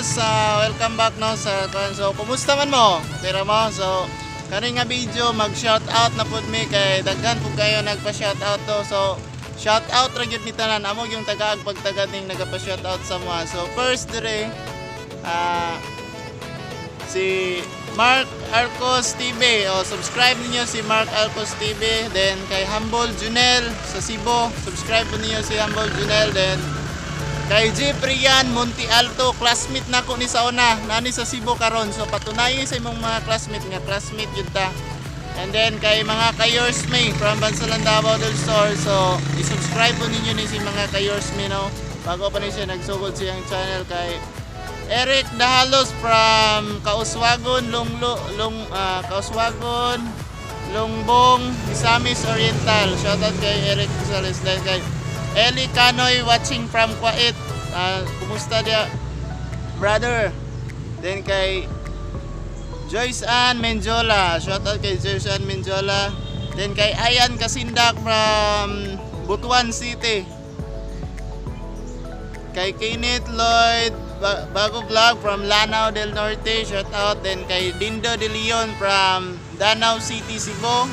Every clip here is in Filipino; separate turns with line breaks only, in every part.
boss, welcome back no sa so kumusta man mo? Okay ra mo? So kani nga video mag-shout out na pud mi kay daghan pud kayo nagpa-shout out to. So shout out ra gyud ni tanan amo yung tagaag pagtagad ning nagapa-shout out sa mga. So first dire si Mark Arcos TV. O subscribe niyo si Mark Arcos TV. Then kay Humble Junel sa Cebu, subscribe niyo si Humble Junel. Then kay Jeffrian Monte Alto, classmate nako ni sa una, nani sa Cebu karon. So patunayan sa imong mga classmate nga classmate yun ta. And then kay mga kayorsme from Bansalan Davao del Sur. So i-subscribe po ninyo ni si mga kayorsme no. Bago pa ni siya nagsugod siyang channel. Kay Eric Dahalos from Kauswagon, Kauswagon, Longbong, Misamis Oriental. Shoutout kay Eric Dahalos. Then kay Eli Canoy watching from Kuwait. Kumusta dia, brother? Then kay Joyce Ann Menjola. Shoutout kay Joyce Ann Menjola. Then kay Ayan Kasindak from Butuan City. Kay Kenneth Lloyd Bago Vlog from Lanao del Norte. Shoutout. Then kay Dindo De Leon from Danau City, Cebu.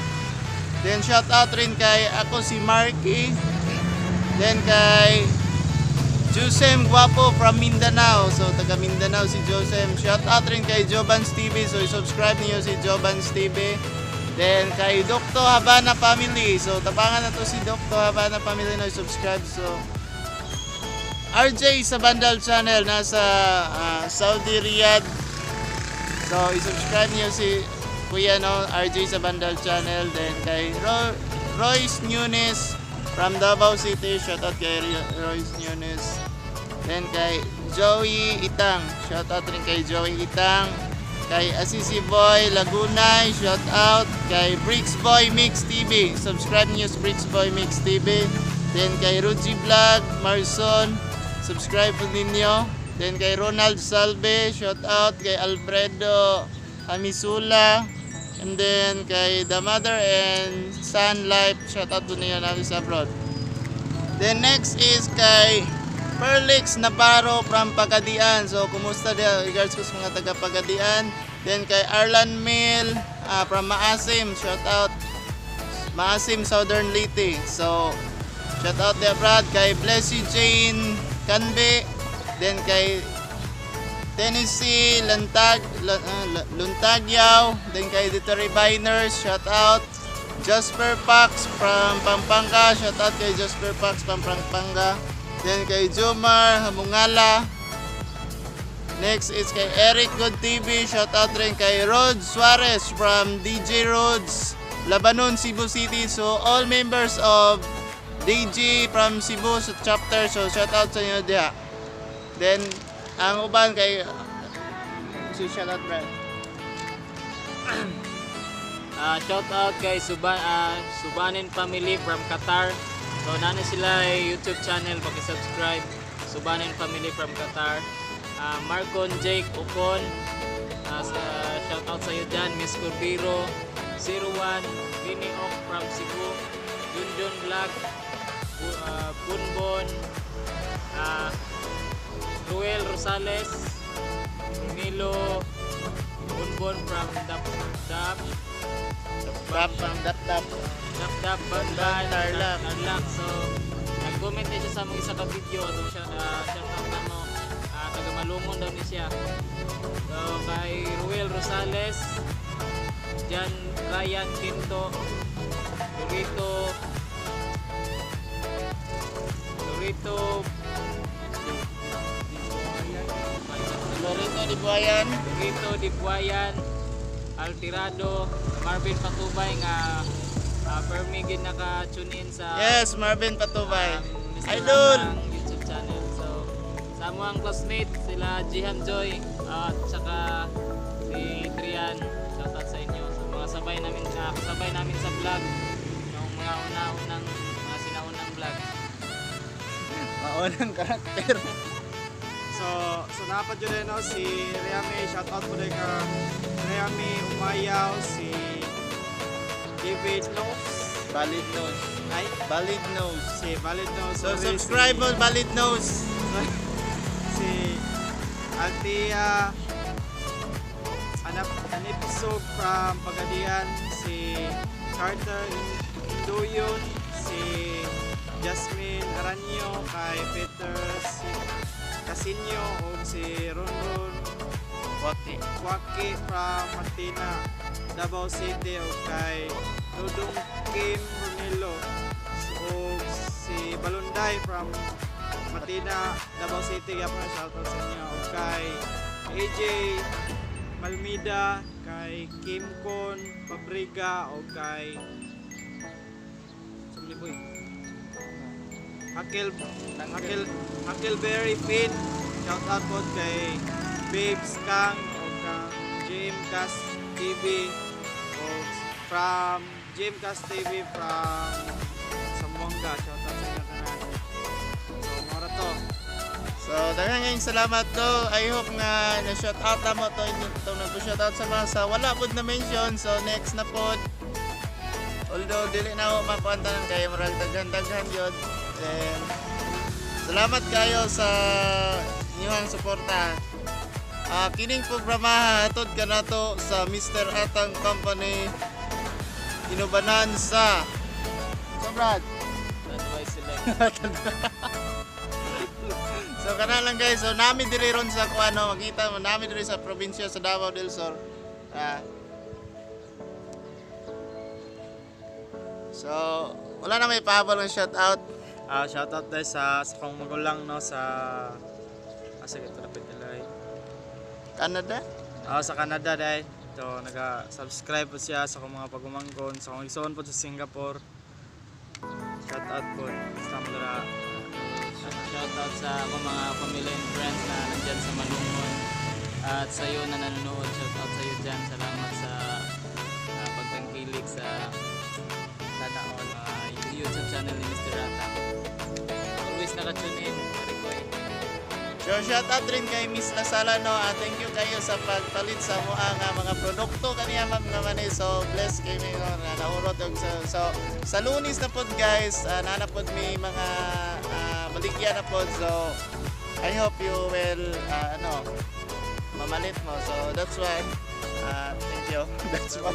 Then shoutout rin kay ako si Marky. Then kay Josem Guapo from Mindanao. So taga Mindanao si Josem. Shout out rin kay Jobans TV. So i-subscribe niyo si Jobans TV. Then kay Dr. Habana Family. So tabangan na to si Dr. Habana Family na i-subscribe. So RJ sa Bandal Channel nasa Saudi Riyadh. So i-subscribe niyo si Kuya no, RJ sa Bandal Channel. Then kay Royce Nunes from Davao City, shoutout kay Royce Nunes. Then kay Joey Itang, shoutout rin kay Joey Itang. Kay Asisi Boy Lagunay, shoutout. Kay Bricks Boy Mix TV, subscribe niyo sa Bricks Boy Mix TV. Then kay Ruji Vlog Marson, subscribe po ninyo. Then kay Ronald Salve, shoutout. Kay Alfredo Amisula. And then kay The Mother and Son Life, shoutout po niyo natin sa abroad. Then next is kay Perlix Navarro from Pagadian. So kumusta dia regards ko sa mga taga Pagadian. Then kay Arlan Mill from Maasim, shoutout. Maasim Southern Leyte. So shoutout dia Brad. Kay Blessy Jane Canbe. Then kay Tennessee Luntagyaw. Then kay Ditory Biners, shout out. Jasper Pax from Pampanga, shout out kay Jasper Pax from Pampanga. Then kay Jomar Hamungala. Next is kay Eric Good TV, shout out rin kay Rod Suarez from DJ Roads Labanon, Cebu City. So all members of DJ from Cebu chapter, so shout out sa inyo diha. Then ang uban kay shout out Brad.
Shout out kay Subanin Family from Qatar. So nana sila YouTube channel, paki-subscribe. Subanin Family from Qatar. Marcon Jake Ocon. Shout out sa iyo dyan. Miss Corbiro 01 Vini Oak from Cebu. Junjun Vlog. Bunbon. Ruel Rosales, Milo Bunbon from Dap Banban Tarlac. So nag-comment din siya sa mga isa ka video at shout out na mo, taga Malumon daw ni siya. So kay Ruel Rosales, Jan Ryan Quinto, Dorito di Buayan, Altirado, Marvin Patubay nga Fermi gid naka-tune in sa
Yes, Marvin Patubay.
Idol YouTube channel. So sa mga classmate sila Jihan Joy at saka si Trian, shout out sa inyo sa mga sabay namin sa vlog, yung mga mga sinaunang vlog.
Maunang karakter.
So dapat yun no, si Riami, shoutout po din ka Riami Umayaw, si David Nose,
Valid Nose.
ay
Valid Nose.
si Valid Nose.
So subscribe mo Valid Nose.
Si Altia an episode from Pagadian, si Carter Induyon, si Jasmine Aranyo, kay Peter Casinyo, o si Ronron Waki from Martina, Davao City, o kay Dudong Kim Romelo, o si Balunday from Martina, Davao City. Yapon, shoutout sa inyo. O kay AJ Malmida, kay Kim Con Pabriga, o kay Subliboy Huckleberry Finn. Shoutout po kay Babes Kang, o kang Jamecast TV, o from Jamecast TV from Zamboanga. Shoutout sa inyo tanan. So mora to.
So, daghang salamat to. I hope nga na-shout out na mo to. Itong nag-shout out sa mga sa wala po na mention. So, next na po. Although, dili na ako mapuantanan kayo. Marag daghan yun. And, salamat kayo sa inyong suporta. Kining programa hatod ka na to sa Mr. Atang Company inubanan sa Brad.
Advice select.
So kana lang guys, so nami diri ron sa kuano, makita mo nami diri sa probinsya sa Davao del Sur. So wala na may pahabol ng shout out.
Shoutout dahil sa kong magulang, no, sa sige, ito na pitilay.
Canada?
Sa Canada dahil. Ito, naga-subscribe po siya sa kong mga pagumangkon. Sa kong igsoon po sa Singapore. Shoutout po. Basta mo dara.
Shoutout sa akong mga family and friends na nandyan sa Malungon. At sa iyo na nanonood, shoutout sa iyo dyan. Salamat sa pagtangkilik sa YouTube channel ni Mr. Atang. Always naka-tune in, Marikoy.
So shout out rin kay Miss Lasala, no. Thank you kayo sa pagpalit sa mga produkto kaniya mga manay. So bless kayo na naurot og so sa Lunes na pod guys, nanapod mi mga baligya na pod. So I hope you will mamalit mo. So that's why thank you. That's why